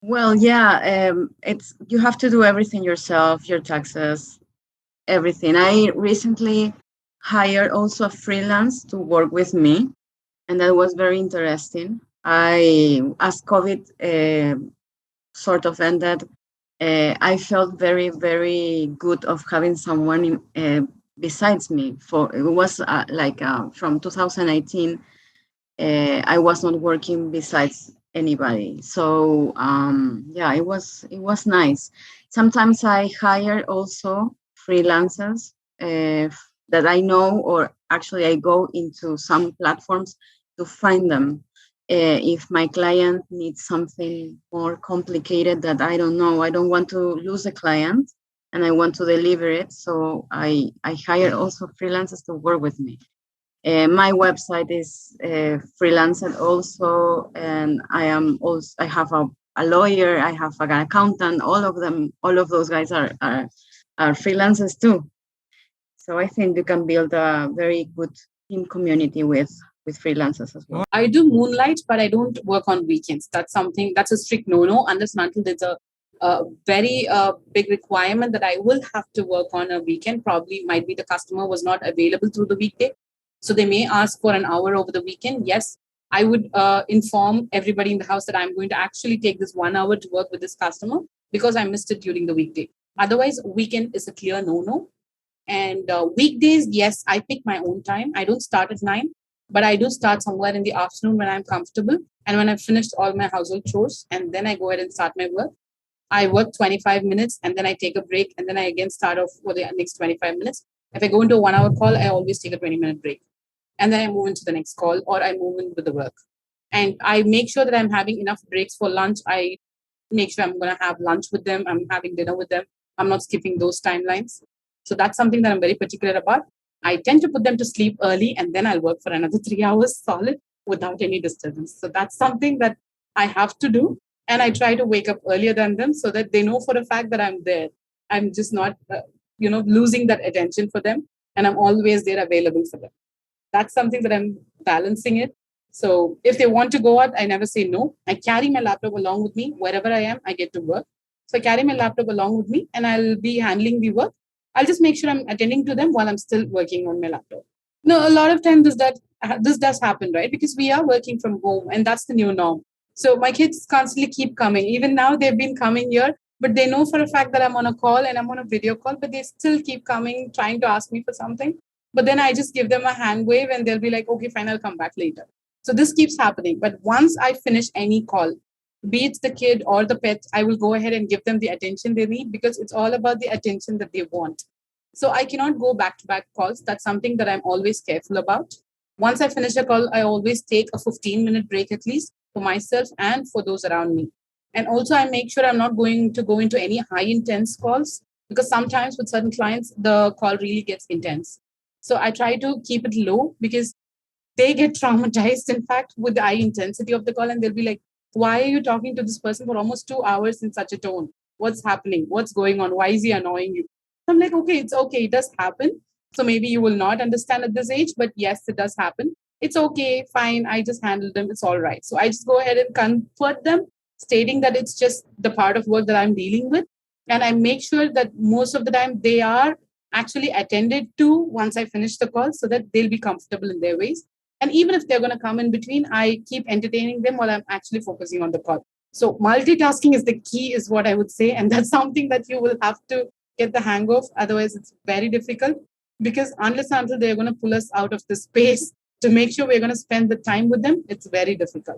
Well, yeah, it's you have to do everything yourself, your taxes, everything. I recently hired also a freelance to work with me, and that was very interesting. As COVID sort of ended, I felt very, very good of having someone besides me. For it was from 2018, I was not working besides anybody. So yeah, it was nice. Sometimes I hire also freelancers that I know, or actually I go into some platforms to find them. If my client needs something more complicated that I don't know, I don't want to lose a client and I want to deliver it. So I hire also freelancers to work with me. My website is freelancer also, and I have a lawyer, I have an accountant. All of them, all of those guys are freelancers too. So I think you can build a very good team community with freelancers as well. I do moonlight, but I don't work on weekends. That's a strict no-no unless and until there's a very big requirement that I will have to work on a weekend. Probably might be the customer was not available through the weekday. So they may ask for an hour over the weekend. Yes, I would inform everybody in the house that I'm going to actually take this 1 hour to work with this customer because I missed it during the weekday. Otherwise, weekend is a clear no-no. And weekdays, yes, I pick my own time. I don't start at 9, but I do start somewhere in the afternoon when I'm comfortable and when I've finished all my household chores. And then I go ahead and start my work. I work 25 minutes and then I take a break and then I again start off for the next 25 minutes. If I go into a 1 hour call, I always take a 20-minute break. And then I move into the next call or I move in with the work. And I make sure that I'm having enough breaks for lunch. I make sure I'm going to have lunch with them. I'm having dinner with them. I'm not skipping those timelines. So that's something that I'm very particular about. I tend to put them to sleep early and then I'll work for another 3 hours solid without any disturbance. So that's something that I have to do. And I try to wake up earlier than them so that they know for a fact that I'm there. I'm just not, losing that attention for them. And I'm always there available for them. That's something that I'm balancing it. So if they want to go out, I never say no. I carry my laptop along with me. Wherever I am, I get to work. So I carry my laptop along with me and I'll be handling the work. I'll just make sure I'm attending to them while I'm still working on my laptop. No, a lot of times this does happen, right? Because we are working from home and that's the new norm. So my kids constantly keep coming. Even now they've been coming here, but they know for a fact that I'm on a call and I'm on a video call, but they still keep coming, trying to ask me for something. But then I just give them a hand wave and they'll be like, okay, fine, I'll come back later. So this keeps happening. But once I finish any call, be it the kid or the pet, I will go ahead and give them the attention they need because it's all about the attention that they want. So I cannot go back to back calls. That's something that I'm always careful about. Once I finish a call, I always take a 15-minute break at least for myself and for those around me. And also, I make sure I'm not going to go into any high intense calls because sometimes with certain clients, the call really gets intense. So I try to keep it low because they get traumatized, in fact, with the high intensity of the call. And they'll be like, why are you talking to this person for almost 2 hours in such a tone? What's happening? What's going on? Why is he annoying you? So I'm like, okay, it's okay. It does happen. So maybe you will not understand at this age, but yes, it does happen. It's okay, fine. I just handle them. It's all right. So I just go ahead and comfort them, stating that it's just the part of work that I'm dealing with. And I make sure that most of the time they are actually attended to once I finish the call so that they'll be comfortable in their ways. And even if they're going to come in between, I keep entertaining them while I'm actually focusing on the call. So multitasking is the key, is what I would say. And that's something that you will have to get the hang of. Otherwise, it's very difficult because unless and until they're going to pull us out of the space to make sure we're going to spend the time with them, it's very difficult.